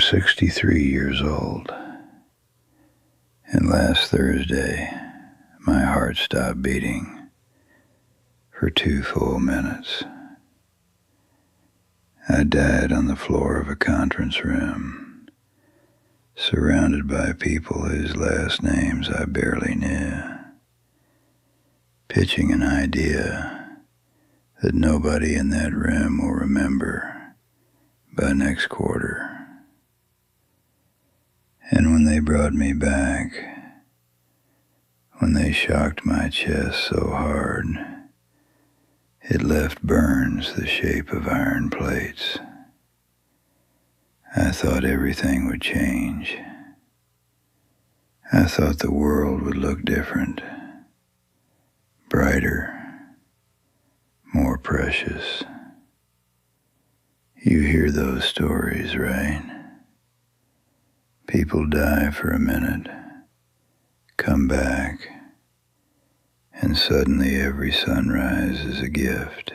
I'm 63 years old, and last Thursday, my heart stopped beating for 2 full minutes. I died on the floor of a conference room, surrounded by people whose last names I barely knew, pitching an idea that nobody in that room will remember by next quarter. And when they brought me back, when they shocked my chest so hard, it left burns the shape of iron plates. I thought everything would change. I thought the world would look different, brighter, more precious. You hear those stories, right? People die for a minute, come back, and suddenly every sunrise is a gift.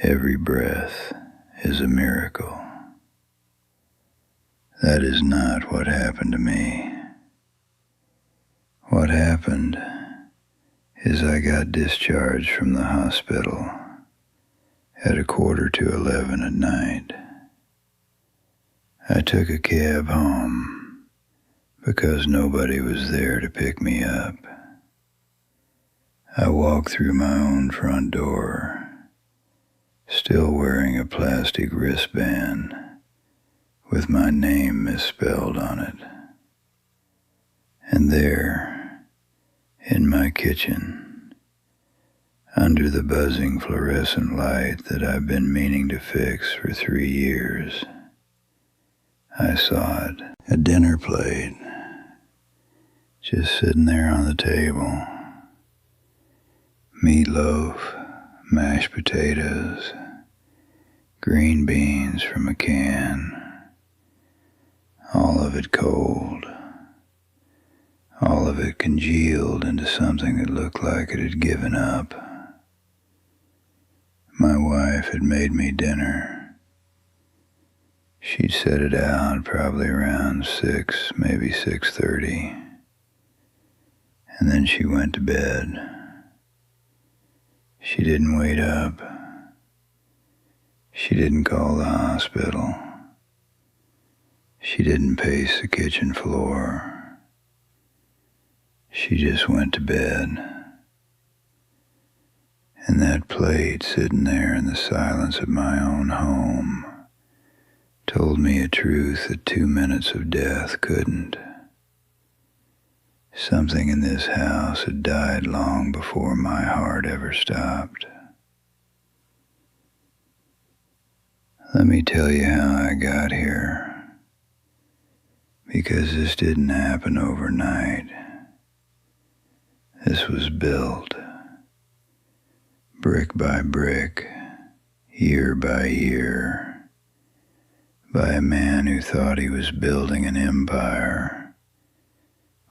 Every breath is a miracle. That is not what happened to me. What happened is I got discharged from the hospital at 11:15 at night. I took a cab home because nobody was there to pick me up. I walked through my own front door, still wearing a plastic wristband with my name misspelled on it. And there, in my kitchen, under the buzzing fluorescent light that I've been meaning to fix for 3 years, I saw it, a dinner plate, just sitting there on the table. Meatloaf, mashed potatoes, green beans from a can, all of it cold, all of it congealed into something that looked like it had given up. My wife had made me dinner. She'd set it out probably around 6, maybe 6:30, and then she went to bed. She didn't wait up. She didn't call the hospital. She didn't pace the kitchen floor. She just went to bed. And that plate sitting there in the silence of my own home told me a truth that 2 minutes of death couldn't. Something in this house had died long before my heart ever stopped. Let me tell you how I got here, because this didn't happen overnight. This was built, brick by brick, year by year, by a man who thought he was building an empire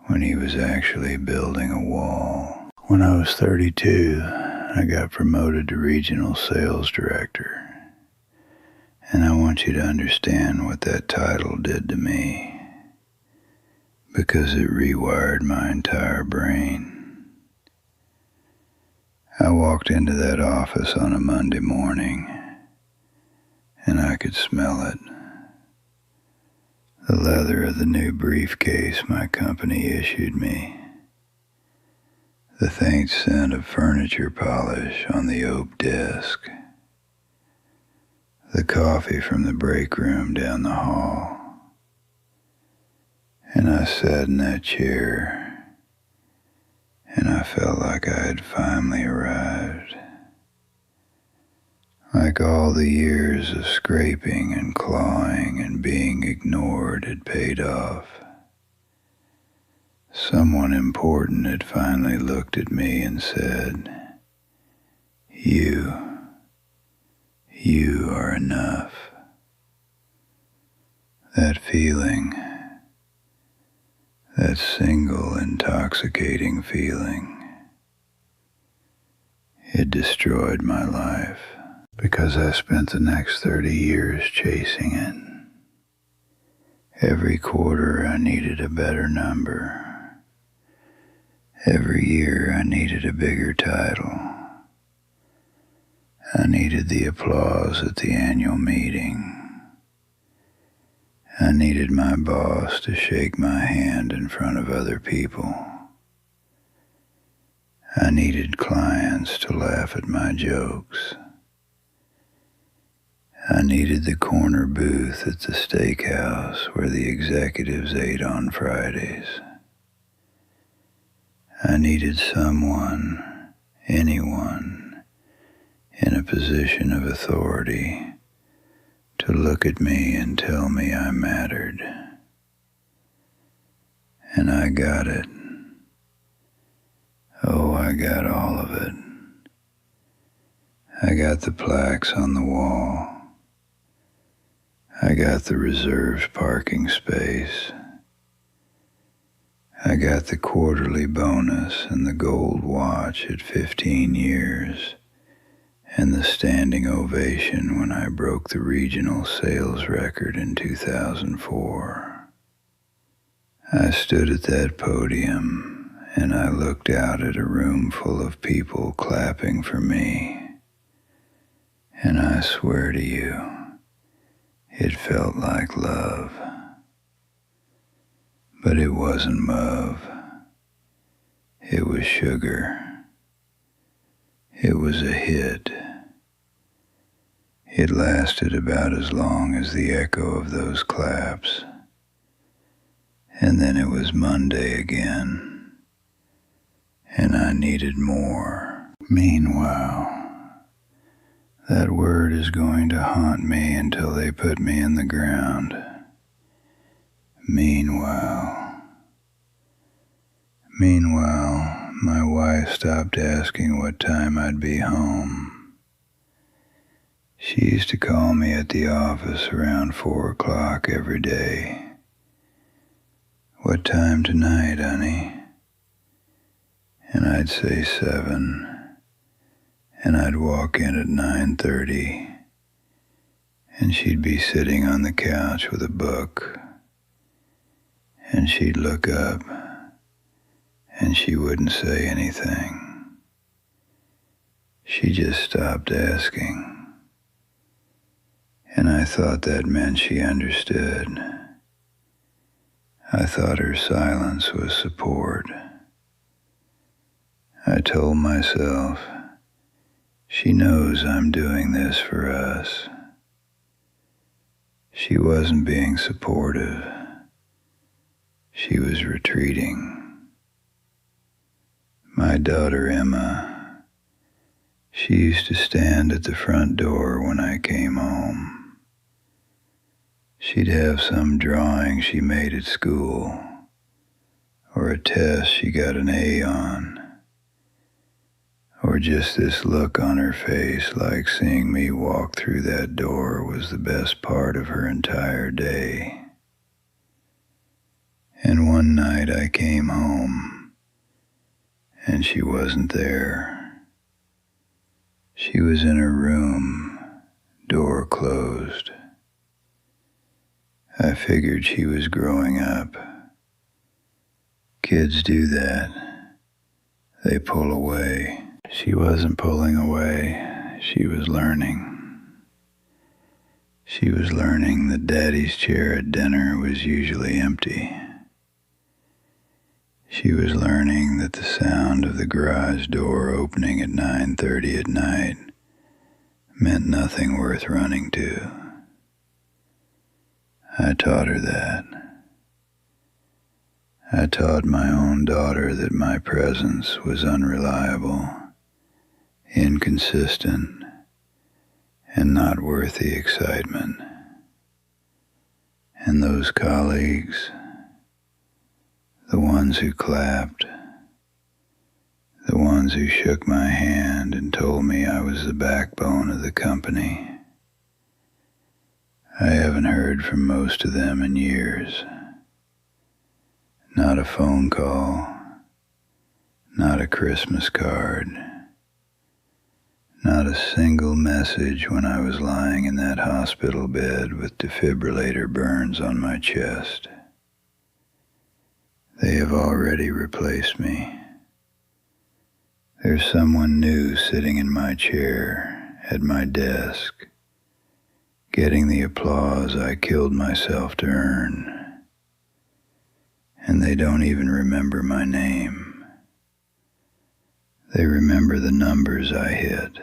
when he was actually building a wall. When I was 32, I got promoted to regional sales director. And I want you to understand what that title did to me, because it rewired my entire brain. I walked into that office on a Monday morning, and I could smell it. The leather of the new briefcase my company issued me. The faint scent of furniture polish on the oak desk. The coffee from the break room down the hall. And I sat in that chair, and I felt like I had finally arrived. Like all the years of scraping and clawing and being ignored had paid off. Someone important had finally looked at me and said, You are enough. That feeling, that single intoxicating feeling, it destroyed my life, because I spent the next 30 years chasing it. Every quarter I needed a better number. Every year I needed a bigger title. I needed the applause at the annual meeting. I needed my boss to shake my hand in front of other people. I needed clients to laugh at my jokes. I needed the corner booth at the steakhouse where the executives ate on Fridays. I needed someone, anyone, in a position of authority to look at me and tell me I mattered. And I got it. Oh, I got all of it. I got the plaques on the wall. I got the reserved parking space. I got the quarterly bonus and the gold watch at 15 years and the standing ovation when I broke the regional sales record in 2004. I stood at that podium and I looked out at a room full of people clapping for me. And I swear to you, it felt like love. But it wasn't mauve. It was sugar. It was a hit. It lasted about as long as the echo of those claps. And then it was Monday again. And I needed more. Meanwhile, that word is going to haunt me until they put me in the ground. Meanwhile, my wife stopped asking what time I'd be home. She used to call me at the office around 4 o'clock every day. What time tonight, honey? And I'd say 7. And I'd walk in at 9:30, and she'd be sitting on the couch with a book, and she'd look up, and she wouldn't say anything. She just stopped asking, and I thought that meant she understood. I thought her silence was support. I told myself, she knows I'm doing this for us. She wasn't being supportive. She was retreating. My daughter Emma, she used to stand at the front door when I came home. She'd have some drawing she made at school, or a test she got an A on, or just this look on her face like seeing me walk through that door was the best part of her entire day. And one night I came home, and she wasn't there. She was in her room, door closed. I figured she was growing up. Kids do that. They pull away. She wasn't pulling away. She was learning. She was learning that Daddy's chair at dinner was usually empty. She was learning that the sound of the garage door opening at 9:30 at night meant nothing worth running to. I taught her that. I taught my own daughter that my presence was unreliable, inconsistent, and not worth the excitement. And those colleagues, the ones who clapped, the ones who shook my hand and told me I was the backbone of the company, I haven't heard from most of them in years. Not a phone call, not a Christmas card, Not a single message when I was lying in that hospital bed with defibrillator burns on my chest. They have already replaced me. There's someone new sitting in my chair, at my desk, getting the applause I killed myself to earn. And they don't even remember my name. They remember the numbers I hit.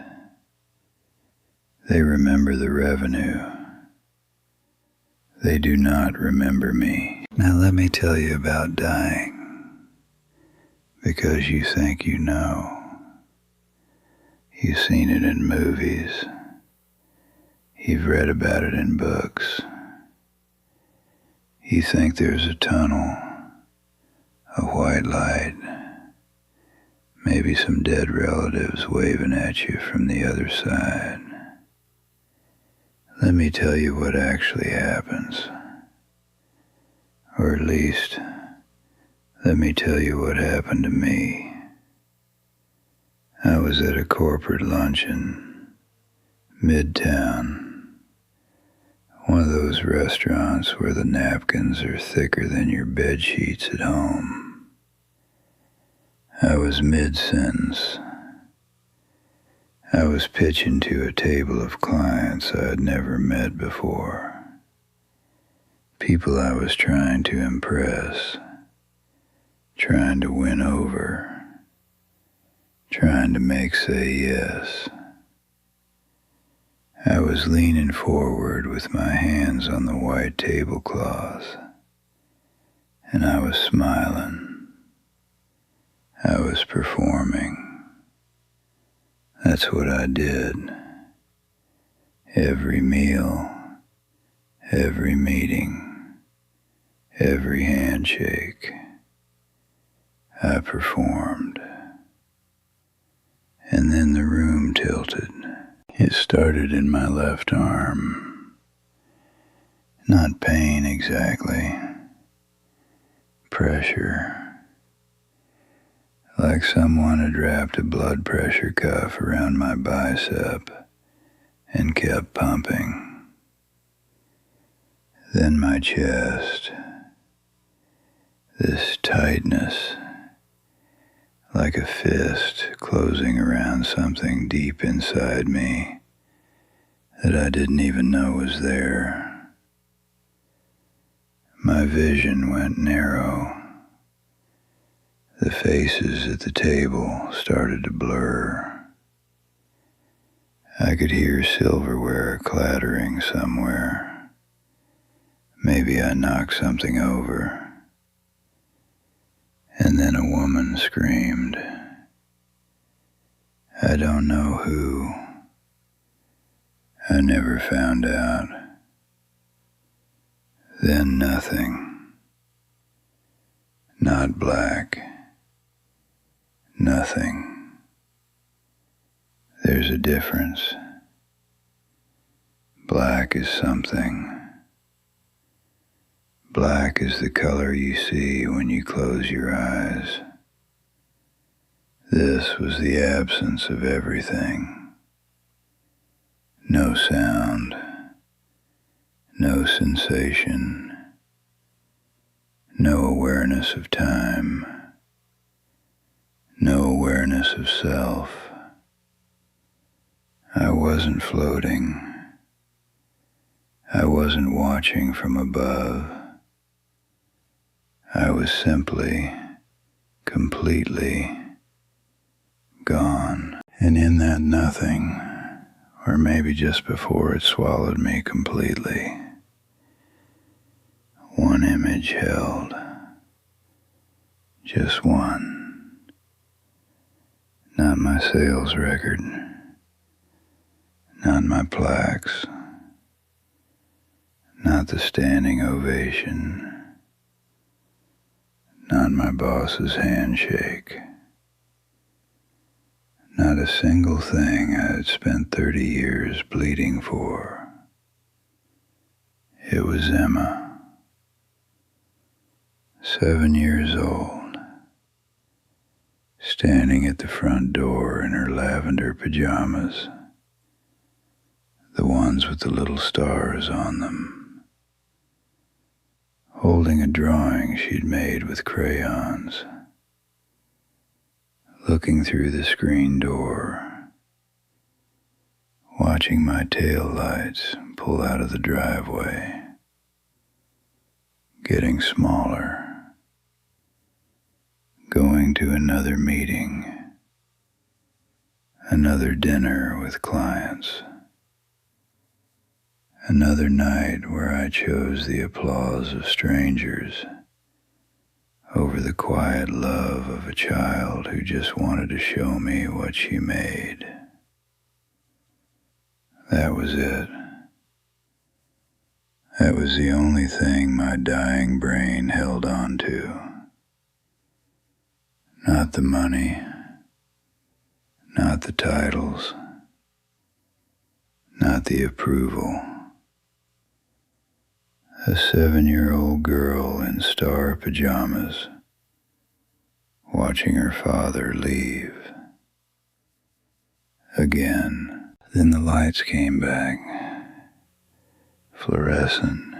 They remember the revenue. They do not remember me. Now let me tell you about dying, because you think you know. You've seen it in movies. You've read about it in books. You think there's a tunnel, a white light, maybe some dead relatives waving at you from the other side. Let me tell you what actually happens. Or at least, let me tell you what happened to me. I was at a corporate luncheon, Midtown, one of those restaurants where the napkins are thicker than your bed sheets at home. I was mid-sentence. I was pitching to a table of clients I had never met before. People I was trying to impress, trying to win over, trying to make say yes. I was leaning forward with my hands on the white tablecloth, and I was smiling. I was performing. That's what I did. Every meal, every meeting, every handshake, I performed. And then the room tilted. It started in my left arm. Not pain exactly. Pressure. Like someone had wrapped a blood pressure cuff around my bicep and kept pumping. Then my chest. This tightness, like a fist closing around something deep inside me that I didn't even know was there. My vision went narrow. The faces at the table started to blur. I could hear silverware clattering somewhere. Maybe I knocked something over. And then a woman screamed. I don't know who. I never found out. Then nothing. Not black. Nothing. There's a difference. Black is something. Black is the color you see when you close your eyes. This was the absence of everything. No sound. No sensation. No awareness of time. No awareness of self. I wasn't floating. I wasn't watching from above. I was simply, completely gone. And in that nothing, or maybe just before it swallowed me completely, one image held. Just one. Not my sales record, not my plaques, not the standing ovation, not my boss's handshake, not a single thing I had spent 30 years bleeding for. It was Emma, 7 years old, standing at the front door in her lavender pajamas, the ones with the little stars on them, holding a drawing she'd made with crayons, looking through the screen door, watching my tail lights pull out of the driveway, getting smaller, going to another meeting, another dinner with clients, another night where I chose the applause of strangers over the quiet love of a child who just wanted to show me what she made. That was it. That was the only thing my dying brain held on to. Not the money, not the titles, not the approval. A 7-year-old girl in star pajamas, watching her father leave. Again. Then the lights came back, fluorescent,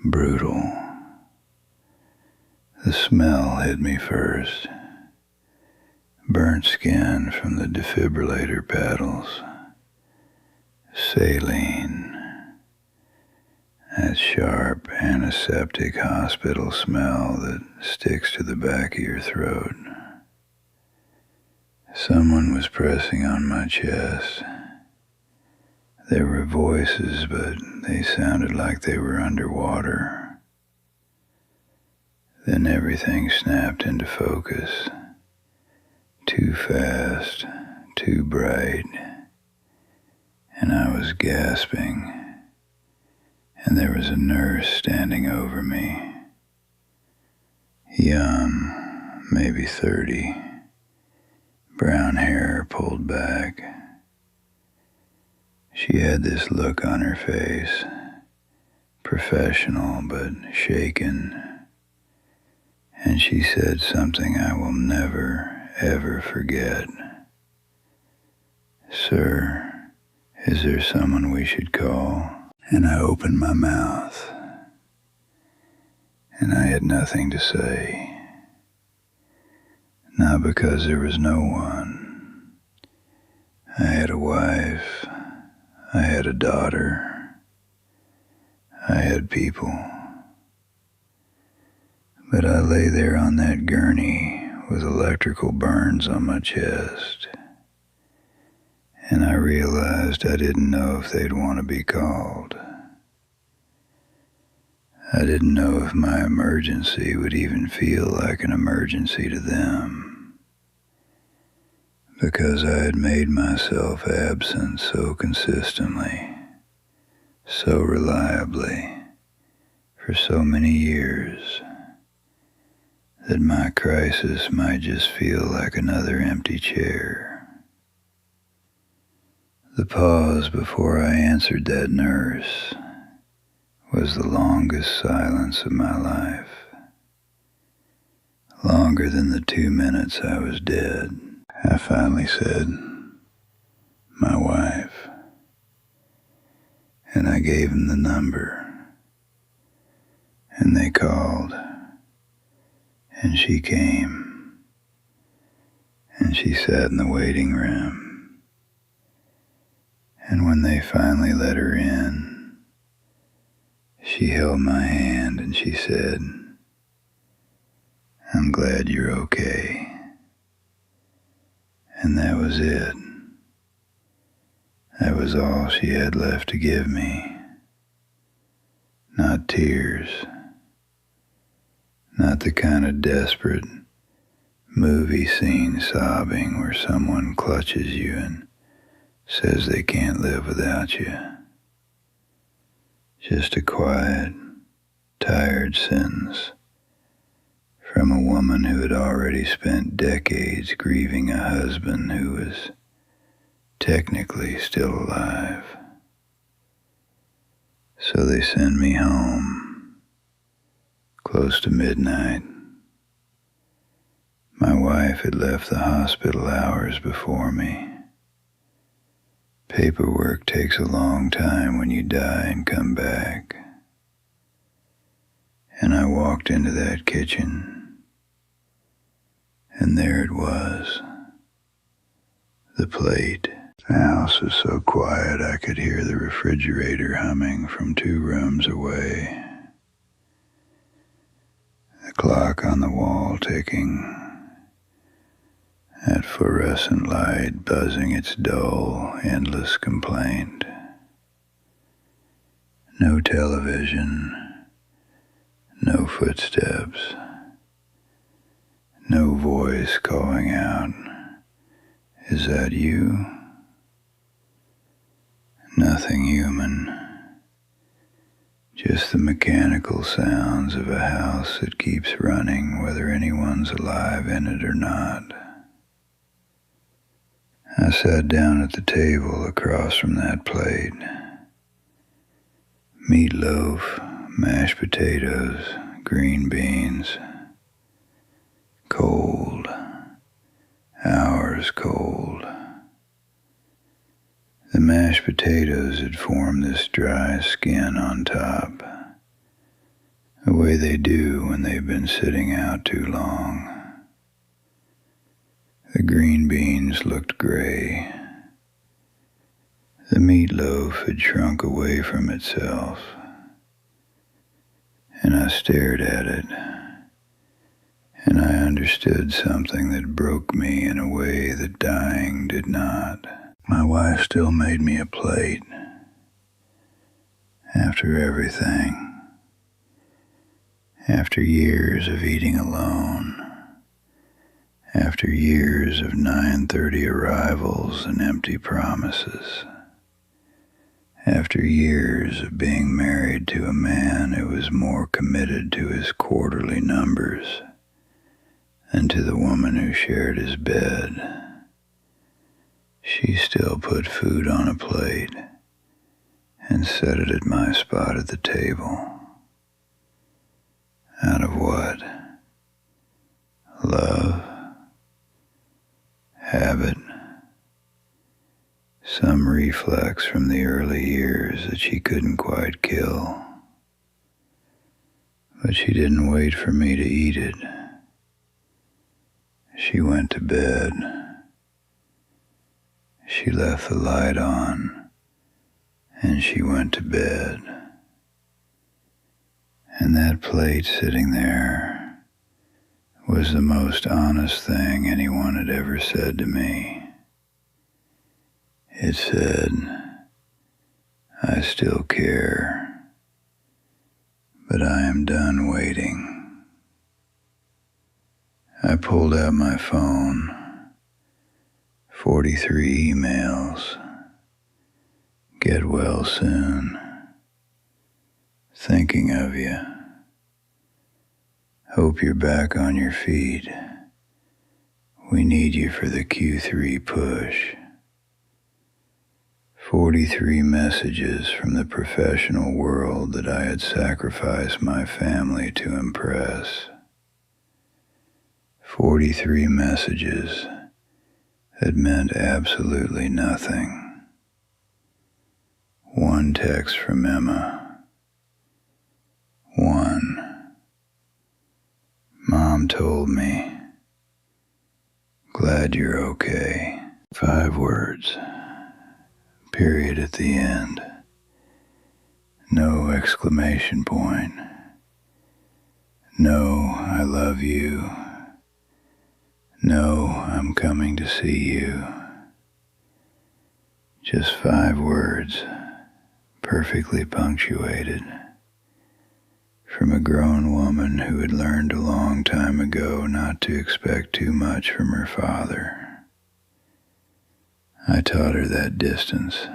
brutal. The smell hit me first, burnt skin from the defibrillator paddles, saline, that sharp antiseptic hospital smell that sticks to the back of your throat. Someone was pressing on my chest. There were voices, but they sounded like they were underwater. Then everything snapped into focus. Too fast, too bright, and I was gasping. And there was a nurse standing over me, young, maybe 30, brown hair pulled back. She had this look on her face, professional but shaken, and she said something I will never, ever forget. "Sir, is there someone we should call?" And I opened my mouth, and I had nothing to say. Not because there was no one. I had a wife, I had a daughter, I had people. But I lay there on that gurney with electrical burns on my chest, and I realized I didn't know if they'd want to be called. I didn't know if my emergency would even feel like an emergency to them, because I had made myself absent so consistently, so reliably, for so many years, that my crisis might just feel like another empty chair. The pause before I answered that nurse was the longest silence of my life, longer than the 2 minutes I was dead. I finally said, "My wife," and I gave him the number, and they called, and she came, and she sat in the waiting room. And when they finally let her in, she held my hand and she said, "I'm glad you're okay." And that was it. That was all she had left to give me. Not tears. Not the kind of desperate movie scene sobbing where someone clutches you and says they can't live without you. Just a quiet, tired sentence from a woman who had already spent decades grieving a husband who was technically still alive. So they sent me home, close to midnight. My wife had left the hospital hours before me. Paperwork takes a long time when you die and come back. And I walked into that kitchen, and there it was, the plate. The house was so quiet I could hear the refrigerator humming from 2 rooms away. The clock on the wall ticking, that fluorescent light buzzing its dull, endless complaint. No television, no footsteps, no voice calling out, "Is that you?" Nothing human, just the mechanical sounds of a house that keeps running whether anyone's alive in it or not. I sat down at the table across from that plate. Meatloaf, mashed potatoes, green beans. Cold, hours cold. The mashed potatoes had formed this dry skin on top, the way they do when they've been sitting out too long. The green beans looked gray. The meatloaf had shrunk away from itself, and I stared at it, and I understood something that broke me in a way that dying did not. My wife still made me a plate. After everything, after years of eating alone, after years of 9:30 arrivals and empty promises, after years of being married to a man who was more committed to his quarterly numbers than to the woman who shared his bed, she still put food on a plate and set it at my spot at the table. Out of what? Love? Habit? Some reflex from the early years that she couldn't quite kill. But she didn't wait for me to eat it. She went to bed. She left the light on, and she went to bed. And that plate sitting there was the most honest thing anyone had ever said to me. It said, "I still care, but I am done waiting." I pulled out my phone. 43 emails. Get well soon. Thinking of you. Hope you're back on your feet. We need you for the Q3 push. 43 messages from the professional world that I had sacrificed my family to impress. 43 messages that meant absolutely nothing. One text from Emma. One. Mom told me, "Glad you're okay." 5 words. Period at the end. No exclamation point. No, "I love you." No, "I'm coming to see you." Just 5 words, perfectly punctuated, from a grown woman who had learned a long time ago not to expect too much from her father. I taught her that distance.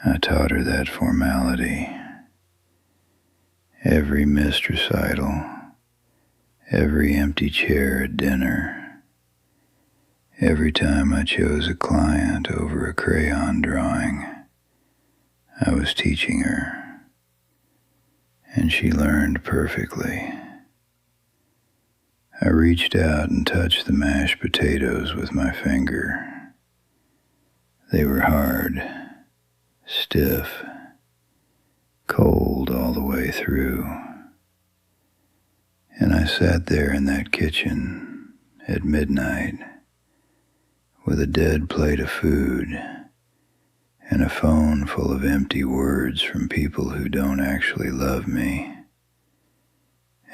I taught her that formality. Every missed recital, every empty chair at dinner, every time I chose a client over a crayon drawing, I was teaching her, and she learned perfectly. I reached out and touched the mashed potatoes with my finger. They were hard, stiff, cold all the way through. And I sat there in that kitchen at midnight with a dead plate of food and a phone full of empty words from people who don't actually love me.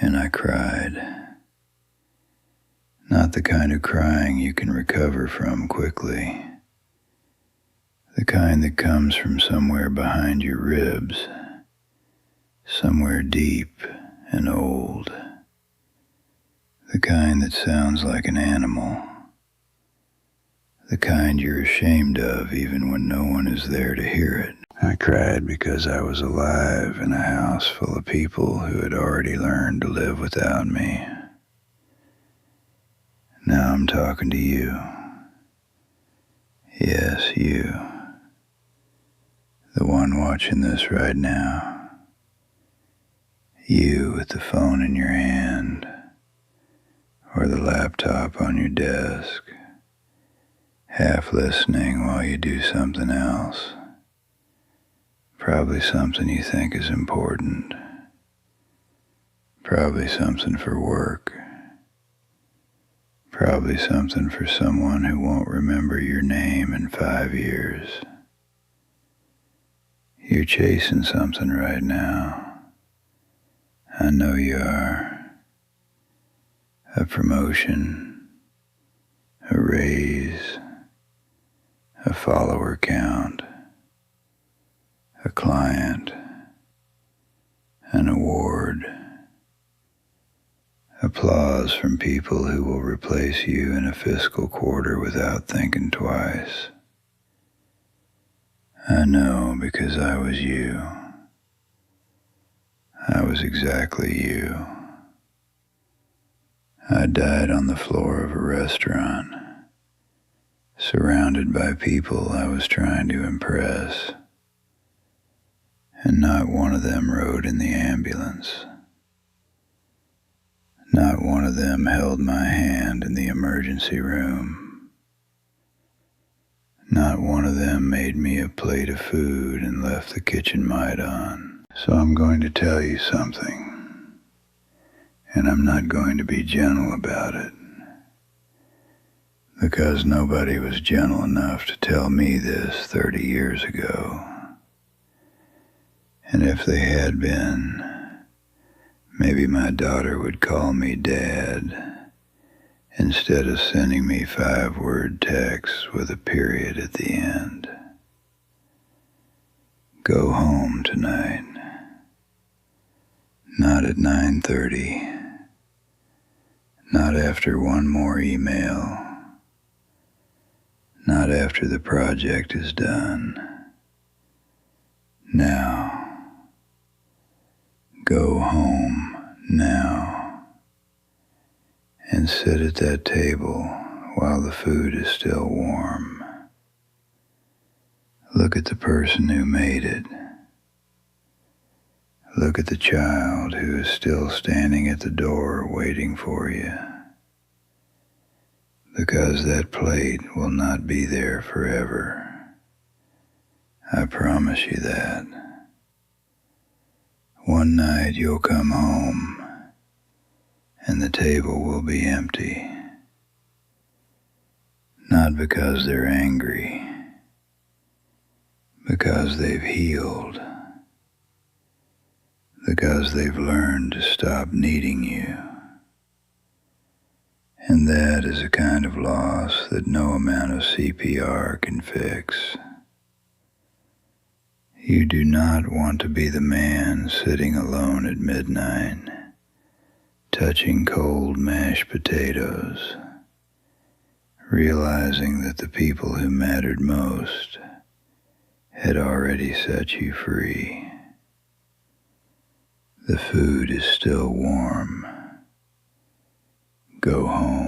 And I cried. Not the kind of crying you can recover from quickly. The kind that comes from somewhere behind your ribs, somewhere deep and old. The kind that sounds like an animal. The kind you're ashamed of even when no one is there to hear it. I cried because I was alive in a house full of people who had already learned to live without me. Now I'm talking to you. Yes, you. The one watching this right now. You with the phone in your hand, or the laptop on your desk, half listening while you do something else. Probably something you think is important. Probably something for work. Probably something for someone who won't remember your name in 5 years. You're chasing something right now. I know you are. A promotion, a raise, a follower count, a client, an award, applause from people who will replace you in a fiscal quarter without thinking twice. I know because I was you. I was exactly you. I died on the floor of a restaurant, surrounded by people I was trying to impress, and not one of them rode in the ambulance. Not one of them held my hand in the emergency room. Not one of them made me a plate of food and left the kitchen light on. So I'm going to tell you something, and I'm not going to be gentle about it, because nobody was gentle enough to tell me this 30 years ago. And if they had been, maybe my daughter would call me Dad instead of sending me 5-word texts with a period at the end. Go home tonight. Not at 9:30. Not after one more email. Not after the project is done. Now. Go home now and sit at that table while the food is still warm. Look at the person who made it. Look at the child who is still standing at the door waiting for you. Because that plate will not be there forever. I promise you that. One night you'll come home, and the table will be empty. Not because they're angry, because they've healed, because they've learned to stop needing you. And that is a kind of loss that no amount of CPR can fix. You do not want to be the man sitting alone at midnight, touching cold mashed potatoes, realizing that the people who mattered most had already set you free. The food is still warm. Go home.